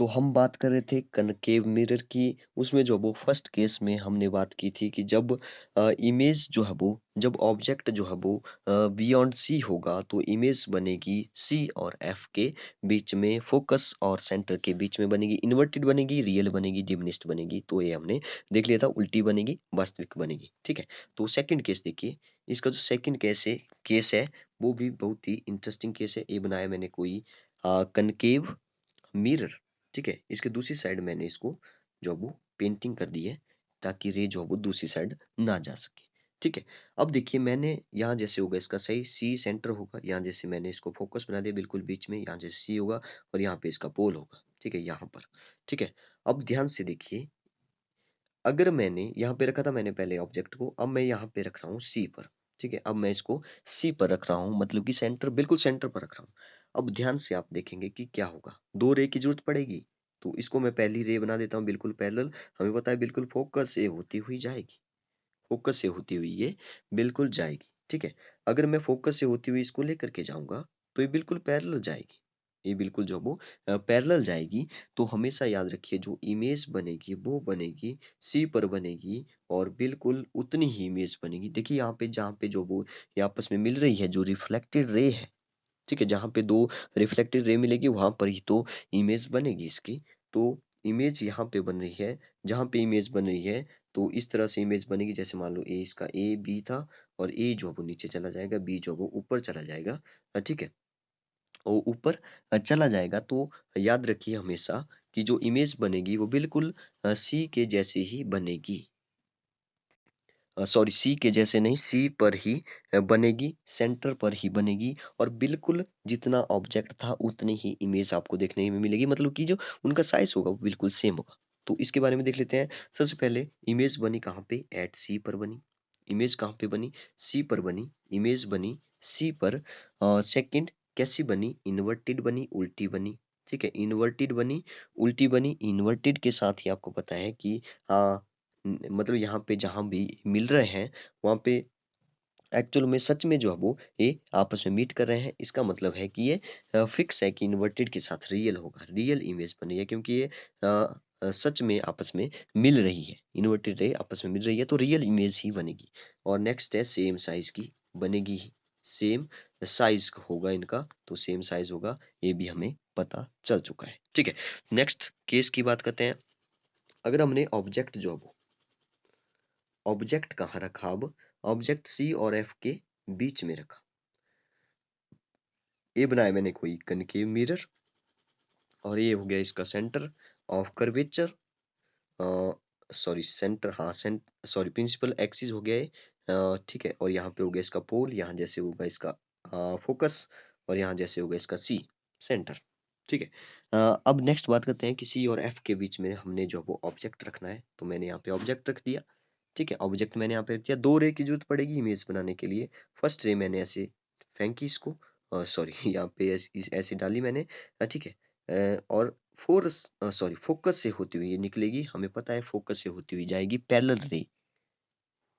तो हम बात कर रहे थे कनकेव मिरर की। उसमें जो वो फर्स्ट केस में हमने बात की थी कि जब इमेज जो है वो जब ऑब्जेक्ट जो है वो बियॉन्ड सी होगा तो इमेज बनेगी सी और एफ के बीच में, फोकस और सेंटर के बीच में बनेगी, इन्वर्टेड बनेगी, रियल बनेगी, डिमिनिस्ट बनेगी। तो ये हमने देख लिया था, उल्टी बनेगी, वास्तविक बनेगी। ठीक है। तो सेकंड केस देखिए, इसका जो सेकंड केस है वो भी बहुत ही इंटरेस्टिंग केस है। ये बनाया मैंने कोई कनकेव मिरर। ठीक है। इसके दूसरी साइड मैंने इसको जो वो पेंटिंग कर दी है ताकि रे जो वो दूसरी साइड ना जा सके। ठीक है। अब देखिए मैंने यहाँ जैसे होगा इसका सही सी सेंटर होगा, यहाँ जैसे मैंने इसको फोकस बना दिया बिल्कुल बीच में, यहाँ जैसे सी होगा और यहाँ पे इसका पोल होगा। ठीक है, यहाँ पर। ठीक है। अब ध्यान से देखिए, अगर मैंने यहाँ पे रखा था मैंने पहले ऑब्जेक्ट को, अब मैं यहाँ पे रख रहा हूँ सी पर। ठीक है। अब मैं इसको सी पर रख रहा हूँ, मतलब कि सेंटर, बिल्कुल सेंटर पर रख रहा हूँ। अब ध्यान से आप देखेंगे कि क्या होगा, दो रे की जरूरत पड़ेगी। तो इसको मैं पहली रे बना देता हूँ बिल्कुल पैरेलल। हमें पता है बिल्कुल फोकस से होती हुई जाएगी, फोकस से होती हुई ये बिल्कुल जाएगी। ठीक है। अगर मैं फोकस से होती हुई इसको लेकर के जाऊंगा तो ये बिल्कुल पैरेलल जाएगी, ये बिल्कुल जो वो पैरेलल जाएगी। तो हमेशा याद रखिए जो इमेज बनेगी वो बनेगी सी पर बनेगी, और बिल्कुल उतनी ही इमेज बनेगी। देखिए यहाँ पे जहाँ पे जो वो ये आपस में मिल रही है, जो रिफ्लेक्टेड रे है। ठीक है। जहाँ पे दो रिफ्लेक्टेड रे मिलेगी वहां पर ही तो इमेज बनेगी इसकी। तो इमेज यहाँ पे बन रही है, जहाँ पे इमेज बन रही है तो इस तरह से इमेज बनेगी। जैसे मान लो ए, इसका ए बी था, और ए जो है वो नीचे चला जाएगा, बी जो है वो ऊपर चला जाएगा। ठीक है। और ऊपर चला जाएगा। तो याद रखिए हमेशा कि जो इमेज बनेगी वो बिल्कुल सी के जैसे ही बनेगी। सॉरी, सी के जैसे नहीं, सी पर ही बनेगी, सेंटर पर ही बनेगी, और बिल्कुल जितना ऑब्जेक्ट था उतनी ही इमेज आपको देखने में मिलेगी। मतलब कि जो उनका साइज होगा वो बिल्कुल सेम होगा। तो इसके बारे में देख लेते हैं। सबसे पहले इमेज बनी कहाँ पे, एट सी पर बनी। इमेज कहाँ पे बनी, सी पर बनी। इमेज बनी सी पर। सेकंड कैसी बनी, इन्वर्टेड बनी, उल्टी बनी। ठीक है। इन्वर्टेड बनी, उल्टी बनी। इन्वर्टेड के साथ ही आपको पता है कि हाँ, मतलब यहाँ पे जहाँ भी मिल रहे हैं वहाँ पे एक्चुअल में सच में जो है वो ये आपस में मीट कर रहे हैं। इसका मतलब है कि ये फिक्स है कि इन्वर्टेड के साथ रियल होगा, रियल इमेज बनी है, क्योंकि ये सच में आपस में मिल रही है। इन्वर्टेड रे आपस में मिल रही है तो रियल इमेज ही बनेगी। और नेक्स्ट है सेम साइज की बनेगी ही, सेम साइज होगा इनका, तो सेम साइज होगा, ये भी हमें पता चल चुका है। ठीक है। नेक्स्ट केस की बात करते हैं। अगर हमने ऑब्जेक्ट जो है वो ऑब्जेक्ट कहाँ रखा, अब ऑब्जेक्ट सी और एफ के बीच में रखा। ये बनाया मैंने कोई कनकेव मिरर, और ये हो गया इसका centre of curvature. Sorry centre, हाँ सॉरी प्रिंसिपल एक्सिस हो गया ये। ठीक है। और यहाँ पे हो गया इसका पोल, यहाँ जैसे होगा इसका फोकस, और यहाँ जैसे होगा इसका सी सेंटर। ठीक है। अब नेक्स्ट बात करते हैं कि सी और एफ के बीच में हमने जो वो ऑब्जेक्ट रखना है। तो मैंने यहाँ पे ऑब्जेक्ट रख दिया। ठीक है। ऑब्जेक्ट मैंने यहाँ पे रख दिया। दो रे की जरूरत पड़ेगी इमेज बनाने के लिए। फर्स्ट रे मैंने ऐसे फेंकी इसको, सॉरी यहाँ पे ऐसे डाली मैंने। ठीक है। और सॉरी फोकस से होती हुई ये निकलेगी, हमें पता है फोकस से होती हुई जाएगी पैरेलल रे।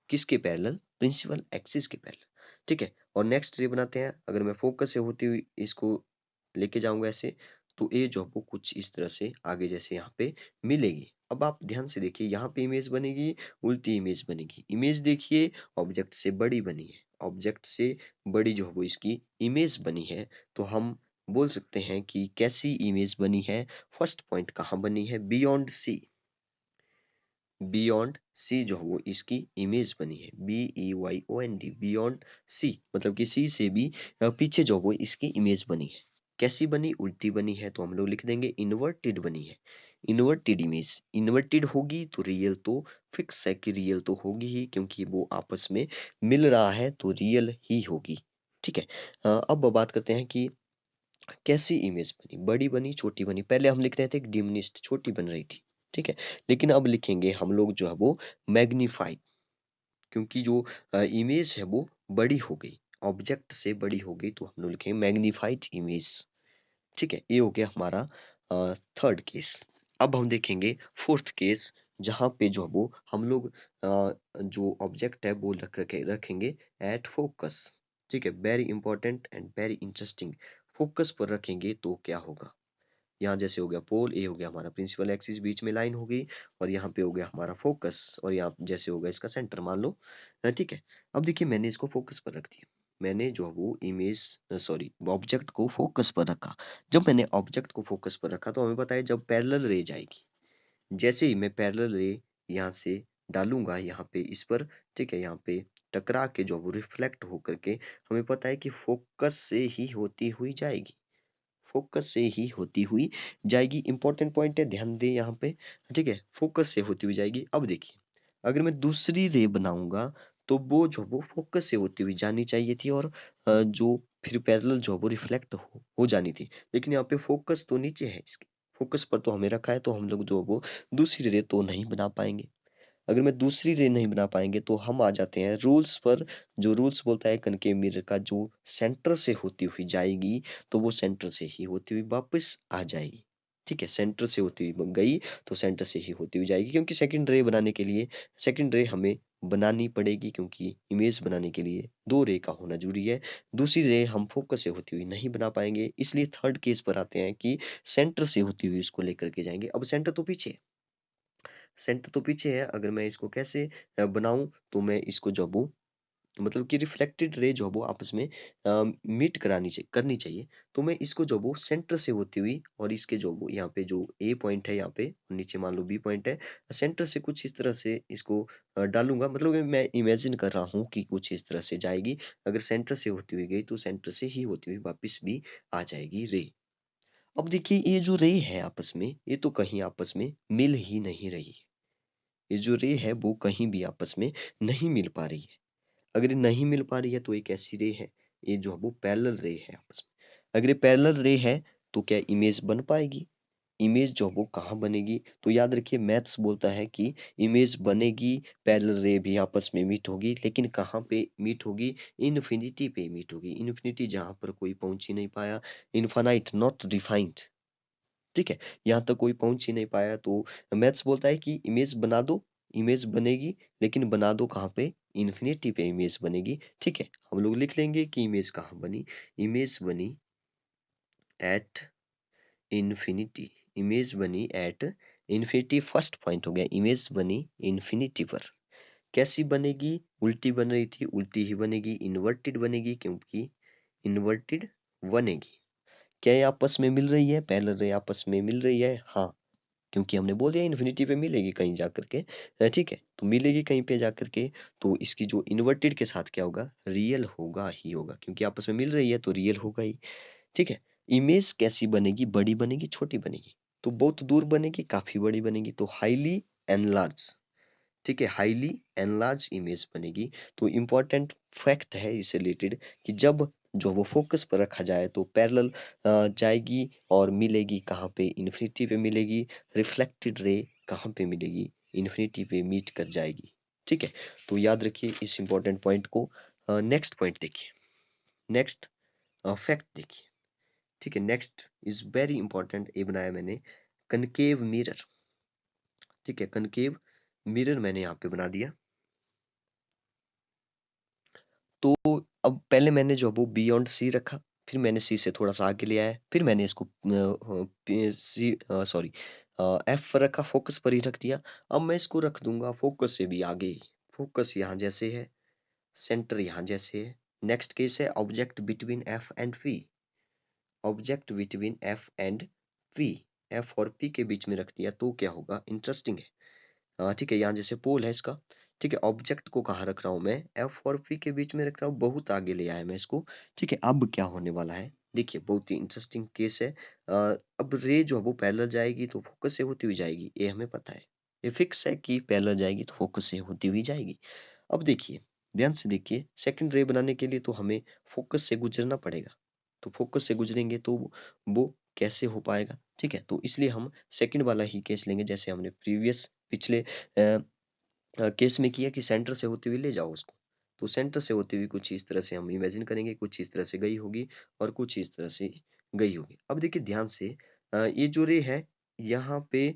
किसके पैरेलल, प्रिंसिपल एक्सिस के पैरेलल। ठीक है। और नेक्स्ट रे बनाते हैं। अगर मैं फोकस से होती हुई इसको लेके जाऊंगा ऐसे, तो ये जो है वो कुछ इस तरह से आगे जैसे यहाँ पे मिलेगी। अब आप ध्यान से देखिए, यहाँ पे इमेज बनेगी, उल्टी इमेज बनेगी। इमेज देखिए ऑब्जेक्ट से बड़ी बनी है, ऑब्जेक्ट से बड़ी जो है वो इसकी इमेज बनी है। तो हम बोल सकते हैं कि कैसी इमेज बनी है। फर्स्ट पॉइंट कहाँ बनी है, बियॉन्ड सी। बियॉन्ड सी जो है वो इसकी इमेज बनी है, BEYOND, बियॉन्ड सी, मतलब कि सी से भी पीछे जो वो इसकी इमेज बनी है। कैसी बनी, उल्टी बनी है, तो हम लोग लिख देंगे इन्वर्टेड बनी है। इन्वर्टेड इमेज, इन्वर्टेड होगी तो रियल तो फिक्स है कि रियल तो होगी ही, क्योंकि वो आपस में मिल रहा है तो रियल ही होगी। ठीक है। अब बात करते हैं कि कैसी इमेज बनी, बड़ी बनी, छोटी बनी। पहले हम लिख रहे थे डिमिनिस्ट, छोटी बन रही थी। ठीक है। लेकिन अब लिखेंगे हम लोग जो है वो मैग्नीफाई, क्योंकि जो इमेज है वो बड़ी हो गई, ऑब्जेक्ट से बड़ी हो गई, तो हम लोग लिखेंगे मैग्नीफाइड इमेज। ठीक है। ये हो गया हमारा थर्ड केस। अब हम देखेंगे फोर्थ केस, जहाँ पे जो है वो हम लोग जो ऑब्जेक्ट है वो रखेंगे एट फोकस। ठीक है। Very important and very interesting. Focus पर रखेंगे तो क्या होगा, यहाँ जैसे हो गया पोल, ए हो गया हमारा प्रिंसिपल एक्सिस, बीच में लाइन हो गई, और यहाँ पे हो गया हमारा फोकस, और यहाँ जैसे होगा इसका सेंटर मान लो। ठीक है, अब देखिए मैंने इसको फोकस पर रख दिया, मैंने जो है वो इमेज सॉरी ऑब्जेक्ट को फोकस पर रखा। जब मैंने ऑब्जेक्ट को फोकस पर रखा तो हमें पता है जब पैरेलल रे जाएगी, जैसे ही मैं पैरेलल रे यहाँ से डालूंगा यहाँ पे इस पर, ठीक है, यहाँ पे टकरा के जो वो रिफ्लेक्ट होकर के हमें पता है कि फोकस से ही होती हुई जाएगी, फोकस से ही होती हुई जाएगी। इंपॉर्टेंट पॉइंट है, ध्यान दें यहाँ पे, ठीक है, फोकस से होती हुई जाएगी। अब देखिए अगर मैं दूसरी रे बनाऊंगा तो वो जो वो फोकस से होती हुई जानी चाहिए थी, और जो फिर पैरेलल जो वो रिफ्लेक्ट हो जानी थी, लेकिन यहाँ पे फोकस तो नीचे है इसके, फोकस पर तो हमें रखा है, तो हम लोग जो वो दूसरी रे तो नहीं बना पाएंगे। अगर मैं दूसरी रे नहीं बना पाएंगे तो हम आ जाते हैं रूल्स पर, जो रूल्स बोलता है कनकेव मिरर का, जो सेंटर से होती हुई जाएगी तो वो सेंटर से ही होती हुई वापस आ जाएगी। ठीक है, सेंटर से होती हुई गई तो सेंटर से ही होती हुई जाएगी, क्योंकि सेकंड रे बनाने के लिए सेकंड रे हमें बनानी पड़ेगी, क्योंकि इमेज बनाने के लिए दो रे का होना जरूरी है। दूसरी रे हम फोकस से होती हुई नहीं बना पाएंगे, इसलिए थर्ड केस पर आते हैं कि सेंटर से होती हुई इसको लेकर के जाएंगे। अब सेंटर तो पीछे है, सेंटर तो पीछे है, अगर मैं इसको कैसे बनाऊं, तो मैं इसको जो वो मतलब कि रिफ्लेक्टेड रे जो वो आपस में मीट करनी चाहिए। तो मैं इसको जो वो सेंटर से होती हुई, और इसके जो वो यहाँ पे जो ए पॉइंट है यहाँ पे, नीचे मान लो बी पॉइंट है, सेंटर से कुछ इस तरह से इसको डालूंगा, मतलब कि मैं इमेजिन कर रहा हूँ कि कुछ इस तरह से जाएगी। अगर सेंटर से होती हुई गई तो सेंटर से ही होती हुई वापस भी आ जाएगी रे। अब देखिए ये जो रे है आपस में, ये तो कहीं आपस में मिल ही नहीं रही है, ये जो रे है वो कहीं भी आपस में नहीं मिल पा रही है। अगर ये नहीं मिल पा रही है तो एक ऐसी रे है, ये जो है वो पैरेलल रे है आपस में। अगर ये पैरेलल रे है तो क्या इमेज बन पाएगी? इमेज जो है वो कहाँ बनेगी? तो याद रखिए मैथ्स बोलता है कि इमेज बनेगी, पैरेलल रे भी आपस में मीट होगी, लेकिन कहाँ पे मीट होगी? इन्फिनिटी पे मीट होगी, इन्फिनिटी जहाँ पर कोई पहुंच ही नहीं पाया, इनफाइनाइट नॉट डिफाइंड। ठीक है, यहाँ तक कोई पहुंच ही नहीं पाया, तो मैथ्स बोलता है कि इमेज बना दो, इमेज बनेगी, लेकिन बना दो कहाँ पे? इन्फिनिटी पे इमेज बनेगी। ठीक है, हम लोग लिख लेंगे कि इमेज कहाँ बनी, इमेज बनी एट इन्फिनिटी, इमेज बनी एट इन्फिनिटी। फर्स्ट पॉइंट हो गया, इमेज बनी इन्फिनिटी पर। कैसी बनेगी? उल्टी बन रही थी, उल्टी ही बनेगी, इन्वर्टेड बनेगी, क्योंकि इन्वर्टेड बनेगी। क्या ये आपस में मिल रही है? पैरेलल रे आपस में मिल रही है, हाँ, क्योंकि हमने बोल दिया इन्फिनिटी पे मिलेगी कहीं जाकर के। ठीक है, तो मिलेगी कहीं पे जाकर के, तो इसकी जो इन्वर्टेड के साथ क्या होगा? रियल होगा ही होगा, क्योंकि आपस में मिल रही है तो रियल होगा ही। ठीक है, इमेज कैसी बनेगी? बड़ी बनेगी, छोटी बनेगी? तो बहुत दूर बनेगी, काफी बड़ी बनेगी, तो हाईली एनलार्ज। ठीक है, हाईली एनलार्ज इमेज बनेगी। तो इम्पोर्टेंट फैक्ट है इससे रिलेटेड कि जब जो वो फोकस पर रखा जाए तो पैरेलल जाएगी, और मिलेगी कहाँ पे? इन्फिनिटी पे मिलेगी। रिफ्लेक्टेड रे कहाँ पे मिलेगी? इन्फिनिटी पे मीट कर जाएगी। ठीक है, तो याद रखिए इस इंपॉर्टेंट पॉइंट को। नेक्स्ट पॉइंट देखिए, नेक्स्ट फैक्ट देखिए। ठीक है, नेक्स्ट इज वेरी इंपॉर्टेंट, ये बनाया मैंने कनकेव मिरर। ठीक है, कनकेव मिरर मैंने यहाँ पे बना दिया। तो अब पहले मैंने जो है वो बियॉन्ड सी रखा, फिर मैंने सी से थोड़ा सा आगे ले आया, फिर मैंने इसको सी सॉरी एफ पर रखा, फोकस पर ही रख दिया। अब मैं इसको रख दूंगा फोकस से भी आगे, फोकस यहाँ जैसे है, सेंटर यहाँ जैसे है। नेक्स्ट केस है object between F and P, object between F and P, F और पी के बीच में रख दिया तो क्या होगा? इंटरेस्टिंग है। ठीक है, यहाँ जैसे पोल है इसका। ठीक है, ऑब्जेक्ट को कहाँ रख रहा हूँ मैं? एफ और पी के बीच में रख रहा हूँ, बहुत आगे ले आया मैं इसको। ठीक है, अब क्या होने वाला है देखिए, बहुत ही इंटरेस्टिंग केस है। अब रे जो है वो पैरेलल जाएगी तो फोकस से होती हुई जाएगी, ये हमें पता है, ये फिक्स है कि पैरेलल जाएगी तो फोकस से होती हुई जाएगी। अब देखिए, ध्यान से देखिए, सेकंड रे बनाने के लिए तो हमें फोकस से गुजरना पड़ेगा, तो फोकस से गुजरेंगे तो वो कैसे हो पाएगा? ठीक है, तो इसलिए हम सेकंड वाला ही केस लेंगे, जैसे हमने प्रीवियस पिछले केस में किया कि सेंटर से होते हुए ले जाओ उसको। तो सेंटर से होते हुए कुछ इस तरह से हम इमेजिन करेंगे, कुछ इस तरह से गई होगी, और कुछ इस तरह से गई होगी। अब देखिए ध्यान से, ये जो रे है यहाँ पे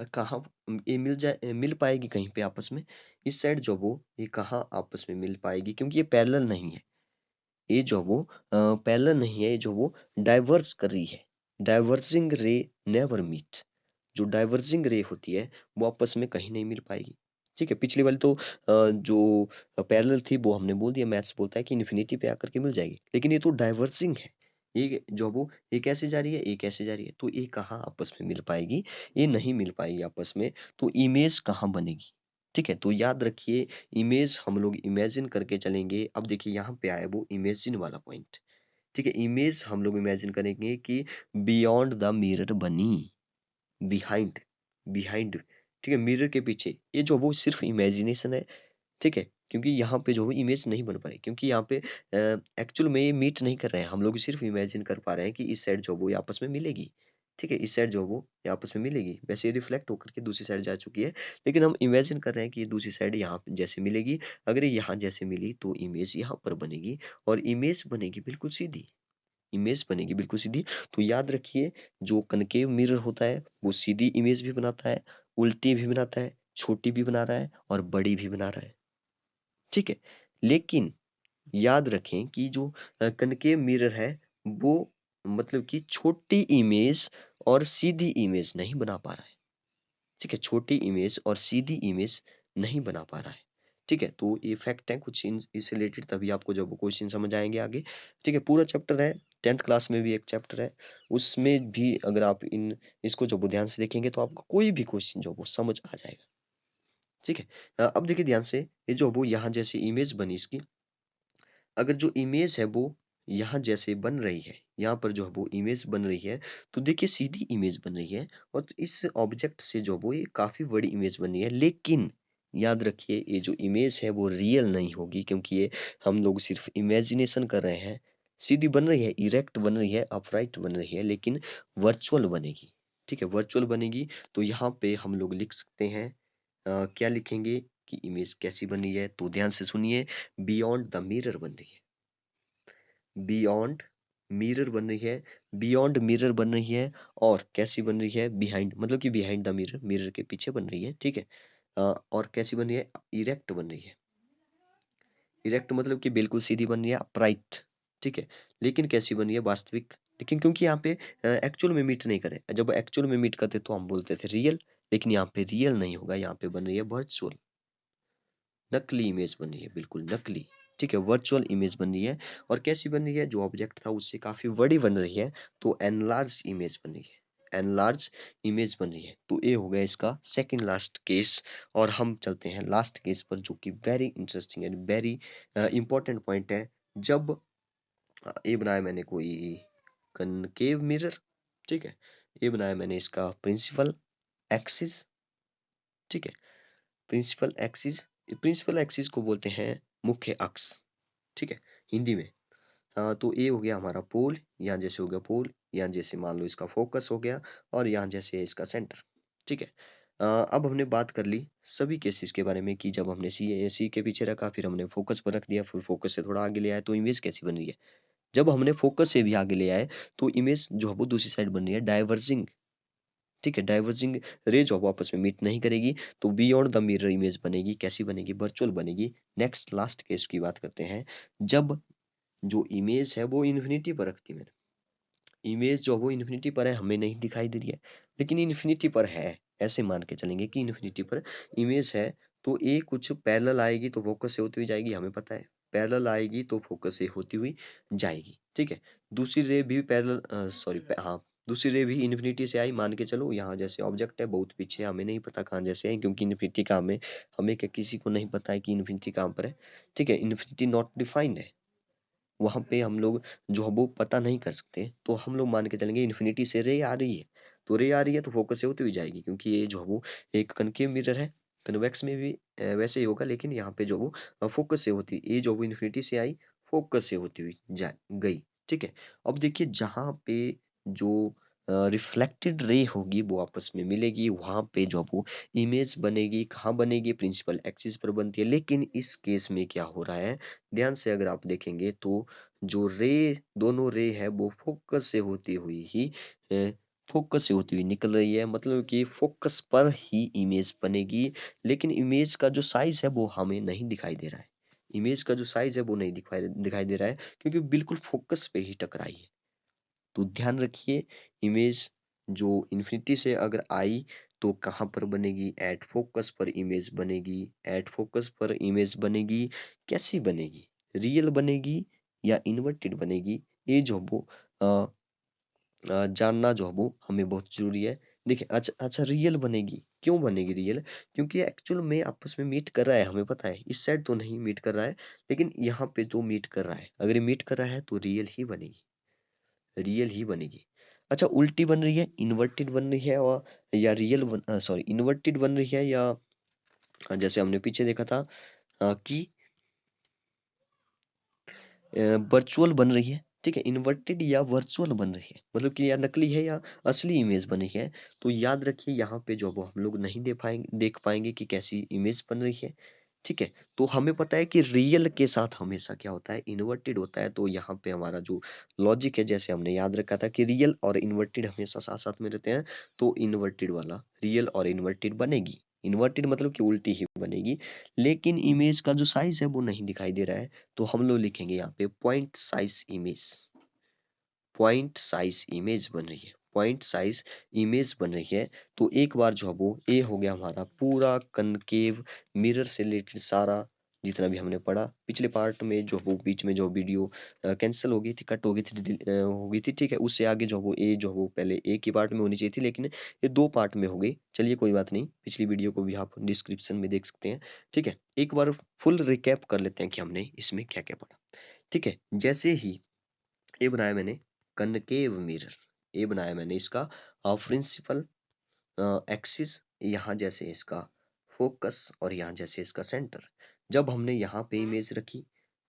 कहाँ ये मिल पाएगी कहीं पे आपस में? इस साइड जो वो ये कहाँ आपस में मिल पाएगी? क्योंकि ये पैरेलल नहीं है, ये जो वो पैरेलल नहीं है, ये जो वो डाइवर्स कर रही है, डाइवर्जिंग रे नेवर मीट। जो डाइवर्जिंग रे होती है वो आपस में कहीं नहीं मिल पाएगी। ठीक है, पिछली वाली तो जो पैरेलल थी वो हमने बोल दिया, मैथ्स बोलता है कि इन्फिनिटी पे आकर के मिल जाएगी, लेकिन ये तो डाइवर्जिंग है। ये जो वो एक ऐसे जा रही है, एक ऐसे जा रही है, तो ये कहाँ आपस में मिल पाएगी? ये नहीं मिल पाएगी आपस में। तो इमेज कहाँ बनेगी? ठीक है, तो याद रखिए, इमेज हम लोग इमेजिन करके चलेंगे। अब देखिए यहाँ पे आया वो इमेजिन वाला पॉइंट। ठीक है, इमेज हम लोग इमेजिन करेंगे कि बियॉन्ड द मिरर बनी, बिहाइंड, बिहाइंड। ठीक है, मिरर के पीछे, ये जो वो सिर्फ इमेजिनेशन है। ठीक है, क्योंकि यहाँ पे जो है इमेज नहीं बन पा रही, क्योंकि यहाँ पे एक्चुअल में ये मीट नहीं कर रहे हैं, हम लोग सिर्फ इमेजिन कर पा रहे हैं कि इस साइड जो वो ये आपस में मिलेगी। ठीक है, इस साइड जो वो ये आपस में मिलेगी, वैसे ये रिफ्लेक्ट होकर के दूसरी साइड जा चुकी है, लेकिन हम इमेजिन कर रहे हैं कि ये दूसरी साइड यहाँ पे जैसे मिलेगी। अगर ये यहाँ जैसे मिली तो इमेज यहाँ पर बनेगी, और इमेज बनेगी बिल्कुल सीधी, इमेज बनेगी बिल्कुल सीधी। तो याद रखिए, जो कनकेव मिरर होता है वो सीधी इमेज भी बनाता है, उल्टी भी बनाता है, छोटी भी बना रहा है और बड़ी भी बना रहा है। ठीक है, लेकिन याद रखें कि जो कनकेव मिरर है वो मतलब कि छोटी इमेज और सीधी इमेज नहीं बना पा रहा है। ठीक है, छोटी इमेज और सीधी इमेज नहीं बना पा रहा है। ठीक है, तो ये फैक्ट है कुछ इससे रिलेटेड, तभी आपको जब क्वेश्चन समझ आएंगे आगे। ठीक है, पूरा चैप्टर है, 10th क्लास में भी एक चैप्टर है, उसमें भी अगर आप इन इसको जब ध्यान से देखेंगे तो आपको कोई भी क्वेश्चन जो वो समझ आ जाएगा। ठीक है, अब देखिए ध्यान से, ये जो वो यहाँ जैसे इमेज बनी इसकी, अगर जो इमेज है वो यहाँ जैसे बन रही है, यहाँ पर जो है वो इमेज बन रही है, तो देखिए सीधी इमेज बन रही है, और तो इस ऑब्जेक्ट से जो वो ये काफी बड़ी इमेज बन रही है। लेकिन याद रखिए, ये जो इमेज है वो रियल नहीं होगी, क्योंकि ये हम लोग सिर्फ इमेजिनेशन कर रहे हैं। सीधी बन रही है, इरेक्ट बन रही है, अपराइट बन रही है, लेकिन वर्चुअल बनेगी। ठीक है, वर्चुअल बनेगी। तो यहाँ पे हम लोग लिख सकते हैं, क्या लिखेंगे कि इमेज कैसी बन रही है, तो ध्यान से सुनिए, बियॉन्ड द मिरर बन रही है, बियॉन्ड मिरर बन रही है, बियॉन्ड मिरर बन रही है, और कैसी बन रही है, बिहाइंड, मतलब कि बिहाइंड द मिरर, मिरर के पीछे बन रही है। ठीक है, और कैसी बन रही है, इरेक्ट बन रही है, इरेक्ट मतलब कि बिल्कुल सीधी बन रही है, अपराइट। ठीक है, लेकिन कैसी बन रही है, वास्तविक। लेकिन क्योंकि यहाँ पे एक्चुअल में मीट नहीं करे, जब एक्चुअल में मीट करते तो हम बोलते थे रियल, लेकिन यहाँ पे रियल नहीं होगा, यहाँ पे बन रही है वर्चुअल, नकली इमेज बन रही है, बिल्कुल नकली। ठीक है, वर्चुअल इमेज बन रही है, और कैसी बन रही है, जो ऑब्जेक्ट था उससे काफी बड़ी बन रही है, तो एनलार्ज इमेज बन रही है, एनलार्ज इमेज बन रही है। तो ये हो गया इसका सेकंड लास्ट केस, और हम चलते हैं लास्ट केस पर, जो कि very interesting and very important point है। जब ये बनाया मैंने कोई कनकेव मिरर, ठीक है, ये बनाया मैंने इसका प्रिंसिपल एक्सिस। ठीक है, प्रिंसिपल एक्सिस, प्रिंसिपल एक्सिस को बोलते हैं मुख्य अक्ष। ठीक है, हिंदी में। तो ये हो गया हमारा पोल, यहाँ जैसे हो गया पोल, यहाँ जैसे मान लो इसका फोकस हो गया, और यहाँ जैसे है इसका सेंटर। ठीक है, अब हमने बात कर ली सभी केसेस के बारे में, कि जब हमने सी के पीछे रखा, फिर हमने फोकस पर रख दिया, फिर फोकस से थोड़ा आगे ले आए तो इमेज कैसी बन रही है। जब हमने फोकस से भी आगे ले आए तो इमेज जो है वो दूसरी साइड बन रही है, डाइवर्जिंग। ठीक है, डाइवर्जिंग रे जो आपस में मीट नहीं करेगी, तो बियॉन्ड द मिरर इमेज बनेगी, कैसी बनेगी, वर्चुअल बनेगी। नेक्स्ट लास्ट केस की बात करते हैं, जब जो इमेज है वो इन्फिनिटी पर रखती है, इमेज जो वो इन्फिनिटी पर है, हमें नहीं दिखाई दे रही है, लेकिन इन्फिनिटी पर है, ऐसे मान के चलेंगे कि इन्फिनिटी पर इमेज है। तो ये कुछ पैरेलल आएगी तो फोकस से होती हुई जाएगी, हमें पता है, पैरेलल आएगी तो फोकस से होती हुई जाएगी। ठीक है, दूसरी रे भी पैरेलल, सॉरी, हाँ, दूसरी रे भी इन्फिनिटी से आई, मान के चलो, यहाँ जैसे ऑब्जेक्ट है बहुत पीछे, हमें नहीं पता कहाँ जैसे है, क्योंकि इन्फिनिटी का हमें हमें क्या किसी को नहीं पता है कि इन्फिनिटी कहाँ पर है। ठीक है, इन्फिनिटी नॉट डिफाइंड है, वहां पे हम लोग जो है वो पता नहीं कर सकते, तो हम लोग मान के चलेंगे इन्फिनिटी से रे आ रही है, तो रे आ रही है तो फोकस से होती हुई जाएगी, क्योंकि ये जो है वो एक कनकेव मिरर है। कन्वेक्स में भी वैसे ही होगा, लेकिन यहाँ पे जो वो फोकस से होती, ये जो वो इन्फिनिटी से आई, फोकस से होती हुई जा गई। ठीक है, अब देखिए जहाँ पे जो रिफ्लेक्टेड रे होगी वो आपस में मिलेगी, वहां पे जो वो इमेज बनेगी, कहाँ बनेगी, प्रिंसिपल एक्सिस पर बनती है। लेकिन इस केस में क्या हो रहा है, ध्यान से अगर आप देखेंगे तो जो रे, दोनों रे है वो फोकस से होती हुई ही फोकस से होती हुई निकल रही है, मतलब कि फोकस पर ही इमेज बनेगी। लेकिन इमेज का जो साइज है वो हमें नहीं दिखाई दे रहा है, इमेज का जो साइज है वो नहीं दिखाई दिखाई दे रहा है, क्योंकि बिल्कुल फोकस पे ही टकराई है। तो ध्यान रखिए, इमेज जो इन्फिनिटी से अगर आई तो कहाँ पर बनेगी, एट फोकस पर इमेज बनेगी। एट फोकस पर इमेज बनेगी, कैसी बनेगी, रियल बनेगी या इन्वर्टेड बनेगी, ये जो वो जानना जो है वो हमें बहुत जरूरी है। देखिए, अच्छा अच्छा, रियल बनेगी, क्यों बनेगी रियल? क्योंकि एक्चुअल में आपस में मीट कर रहा है, हमें पता है इस साइड तो नहीं मीट कर रहा है, लेकिन यहाँ पे तो मीट कर रहा है। अगर ये मीट कर रहा है तो रियल ही बनेगी, रियल ही बनेगी। अच्छा, उल्टी बन रही है, इन्वर्टेड बन रही है, और या रियल सॉरी, इन्वर्टेड बन रही है, या जैसे हमने पीछे देखा था कि वर्चुअल बन रही है। ठीक है, इन्वर्टेड या वर्चुअल बन रही है, मतलब कि या नकली है या असली इमेज बनी है। तो याद रखिए, यहाँ पे जो वो हम लोग नहीं देख पाएंगे कि कैसी इमेज बन रही है। ठीक है, तो हमें पता है कि रियल के साथ हमेशा क्या होता है, इन्वर्टेड होता है। तो यहाँ पे हमारा जो लॉजिक है, जैसे हमने याद रखा था कि रियल और इन्वर्टेड हमेशा साथ साथ में रहते हैं, तो इन्वर्टेड वाला रियल और इन्वर्टेड बनेगी। इन्वर्टेड मतलब कि उल्टी ही बनेगी, लेकिन इमेज का जो साइज है वो नहीं दिखाई दे रहा है। तो हम लोग लिखेंगे यहाँ पे point size image. Point size image बन रही है, पॉइंट साइज इमेज बन रही है। तो एक बार जो है वो ए हो गया हमारा पूरा कनकेव मिरर से रिलेटेड सारा जितना भी हमने पढ़ा। पिछले पार्ट में जो वो बीच में जो वीडियो कैंसिल हो गई थी, कट हो गई थी, ठीक है, उससे आगे जो वो ए जो वो पहले एक ही पार्ट में होनी चाहिए थी, लेकिन ये दो पार्ट में हो गई। चलिए कोई बात नहीं, पिछली वीडियो को भी आप डिस्क्रिप्शन में देख सकते हैं। ठीक है, एक बार फुल रिकैप कर लेते हैं कि हमने इसमें क्या क्या पढ़ा। ठीक है, जैसे ही ये बनाया मैंने कनकेव मिरर, ये बनाया मैंने इसका प्रिंसिपल एक्सिस, यहाँ जैसे इसका फोकस और यहाँ जैसे इसका सेंटर। जब हमने यहाँ पे इमेज रखी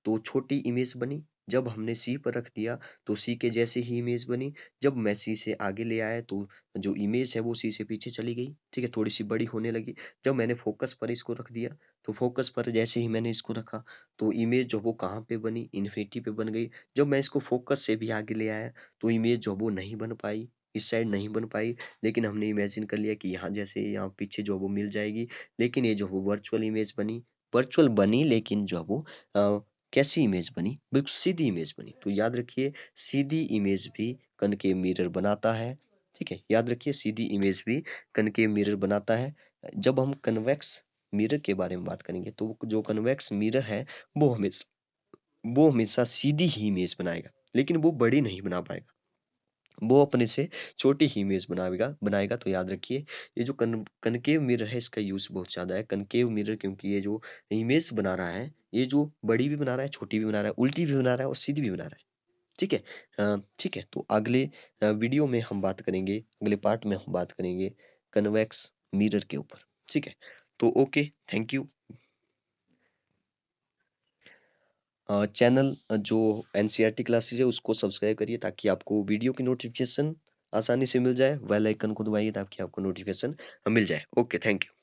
तो छोटी इमेज बनी, जब हमने सी पर रख दिया तो सी के जैसे ही इमेज बनी। जब मैं सी से आगे ले आया तो जो इमेज है वो सी से पीछे चली गई, ठीक है, थोड़ी सी बड़ी होने लगी। जब मैंने फोकस पर इसको रख दिया तो फोकस पर जैसे ही मैंने इसको रखा तो इमेज जो वो कहाँ पे बनी, इन्फिनिटी पे बन गई। जब मैं इसको फोकस से भी आगे ले आया तो इमेज जो वो नहीं बन पाई, इस साइड नहीं बन पाई, लेकिन हमने इमेजिन कर लिया कि यहाँ जैसे यहाँ पीछे जो वो मिल जाएगी। लेकिन ये जो वो वर्चुअल इमेज बनी, वर्चुअल बनी, लेकिन जो वो कैसी इमेज बनी, बिल्कुल सीधी इमेज बनी। तो याद रखिए, सीधी इमेज भी कनकेव मिरर बनाता है। ठीक है, याद रखिए, सीधी इमेज भी कनकेव मिरर बनाता है। जब हम कन्वेक्स मिरर के बारे में बात करेंगे तो जो कन्वेक्स मिरर है वो हमेशा सीधी ही इमेज बनाएगा, लेकिन वो बड़ी नहीं बना पाएगा, वो अपने से छोटी ही इमेज बनाएगा बनाएगा। तो याद रखिए, ये जो कनकेव मिरर है इसका यूज बहुत ज्यादा है, कनकेव मिरर, क्योंकि ये जो इमेज बना रहा है, ये जो बड़ी भी बना रहा है, छोटी भी बना रहा है, उल्टी भी बना रहा है और सीधी भी बना रहा है। ठीक है, ठीक है, तो अगले वीडियो में हम बात करेंगे, अगले पार्ट में हम बात करेंगे कन्वेक्स मिरर के ऊपर। ठीक है, तो ओके, थैंक यू। चैनल जो एनसीईआरटी क्लासेस है उसको सब्सक्राइब करिए ताकि आपको वीडियो की नोटिफिकेशन आसानी से मिल जाए। बेल आइकन को दबाइए ताकि आपको नोटिफिकेशन मिल जाए। Okay, thank you.